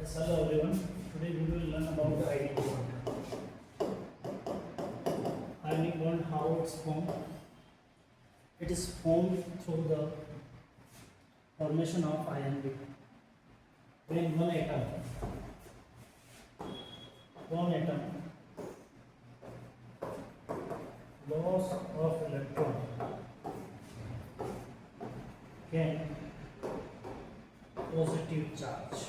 Yes, hello everyone. Today we will learn about the ionic bond. Ionic bond, how it's formed. It is formed through the formation of ion when one atom loss of electron gain positive charge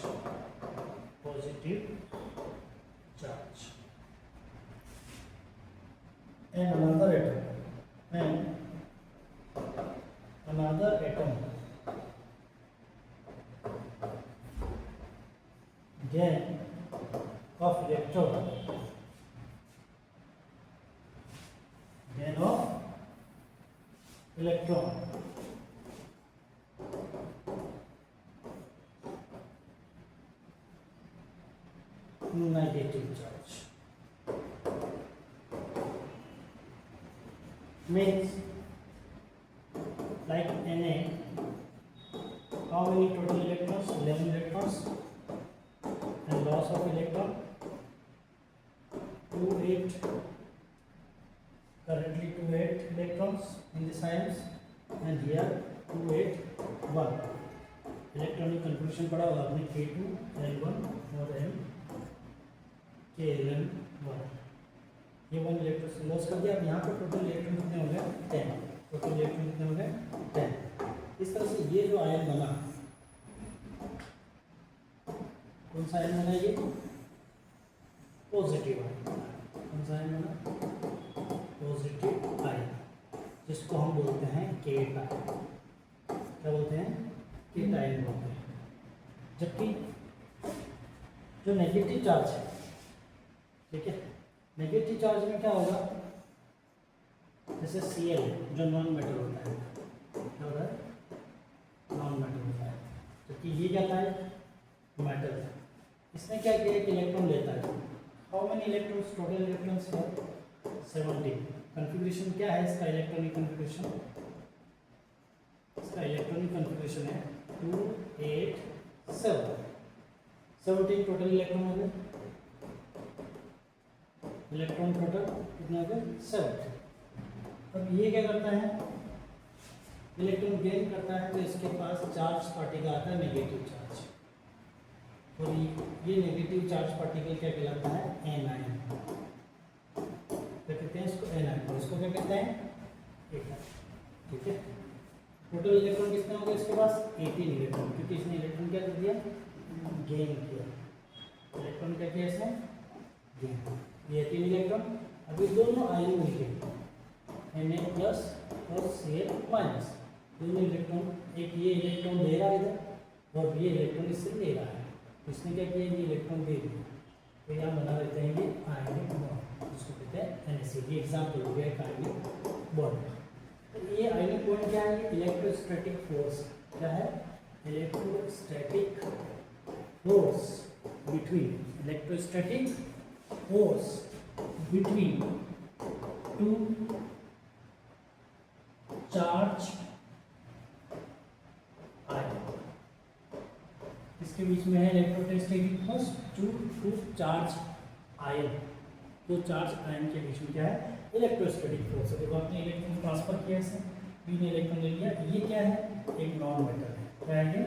and another atom gain of electron negative charge. Means like Na, how many total electrons? 11 electrons, and loss of electron 28, currently 28 electrons in this ions, and here 281 electronic contribution पड़ा होगा आपने K2 L1 और M KLM 1, ये 1 electron loss कर दिया। अब यहाँ पर टोटल इलेक्ट्रॉन कितने हो गए? 10। टोटल इलेक्ट्रॉन कितने हो गए? 10। इस तरह से ये जो आयन बना, कौन सा आयन बना? ये पॉजिटिव आयन। कौन सा आयन बना? पॉजिटिव आयन, जिसको हम बोलते हैं केटायन। क्या बोलते हैं? केटायन बोलते हैं। जबकि जो नेगेटिव चार्ज है, ठीक है, नेगेटिव चार्ज में क्या होगा? जैसे Cl जो नॉन मेटल होता है, क्या होता है? नॉन मेटल होता है। जबकि ये क्या था? मेटल। इसने क्या किया कि इलेक्ट्रॉन लेता है। How many electrons? Total electrons है 70। कॉन्फ़िगरेशन क्या है इसका? इलेक्ट्रॉनिक कॉन्फ़िगरेशन, इसका इलेक्ट्रॉनिक कॉन्फ़िगरेशन है 2 8 7। 17 टोटल इलेक्ट्रॉन हो गए। इलेक्ट्रॉन टोटल कितना हो गया? 7। अब ये क्या करता है? इलेक्ट्रॉन गेन करता है, तो इसके पास चार्ज पार्टिकल आता है नेगेटिव चार्ज, और ये नेगेटिव चार्ज पार्टिकल क्या कहलाता है? एनायन। क्या कहते हैं इसको? एनायन। और इसको क्या कहते हैं? केटायन। ठीक है। टोटल इलेक्ट्रॉन कितने हो गए इसके पास? 18 इलेक्ट्रॉन, क्योंकि इसने इलेक्ट्रॉन क्या कर दिया? गेन किया। इलेक्ट्रॉन क्या किया इसने? गेन। ये 3 इलेक्ट्रॉन। अभी दोनों आयन मिलके Na प्लस और Cl माइनस, दोनों इलेक्ट्रॉन, एक ये इलेक्ट्रॉन दे रहा है इधर, और ये इलेक्ट्रॉन इससे ले रहा है। इसने क्या किया? ये इलेक्ट्रॉन दे दिया, तो यहाँ बना देते हैं ये आयनिक बॉन्ड, जिसको कहते हैं NaCl। ये एग्जाम्पल हो गया एक आयनिक बॉन्ड। तो ये आयनिक बॉन्ड क्या है? Electrostatic force. क्या है? Electrostatic force between, electrostatic force between two charge ion। इसके बीच में है electrostatic force two charge ion. तो चार्ज आयन के बीच में क्या है? Electrostatic force. देखो आपने इलेक्ट्रॉन ट्रांसफर किया इसे, बी ने इलेक्ट्रॉन ले लिया। ये क्या है? एक नॉन मेटल है। क्या है?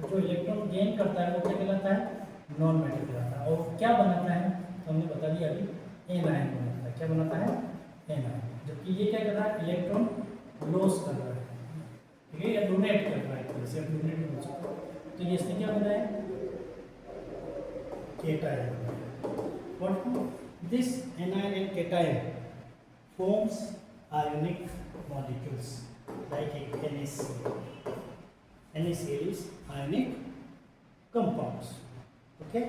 तो जो इलेक्ट्रॉन गेन करता है वो क्या कहलाता है? नॉन मेटल कहलाता है। और क्या बनाता है? तो हमने बता दिया अभी, एनायन बनाता है। क्या बनाता है? एनायन। जबकि ये क्या कर रहा है? इलेक्ट्रॉन लॉस कर रहा है, ठीक है, या डोनेट कर रहा है, जैसे डोनेट हो सकता है। तो ये इसने क्या बनाया? Cation. What this anion and cation forms ionic molecules like NaCl. NaCl is ionic compounds. Okay.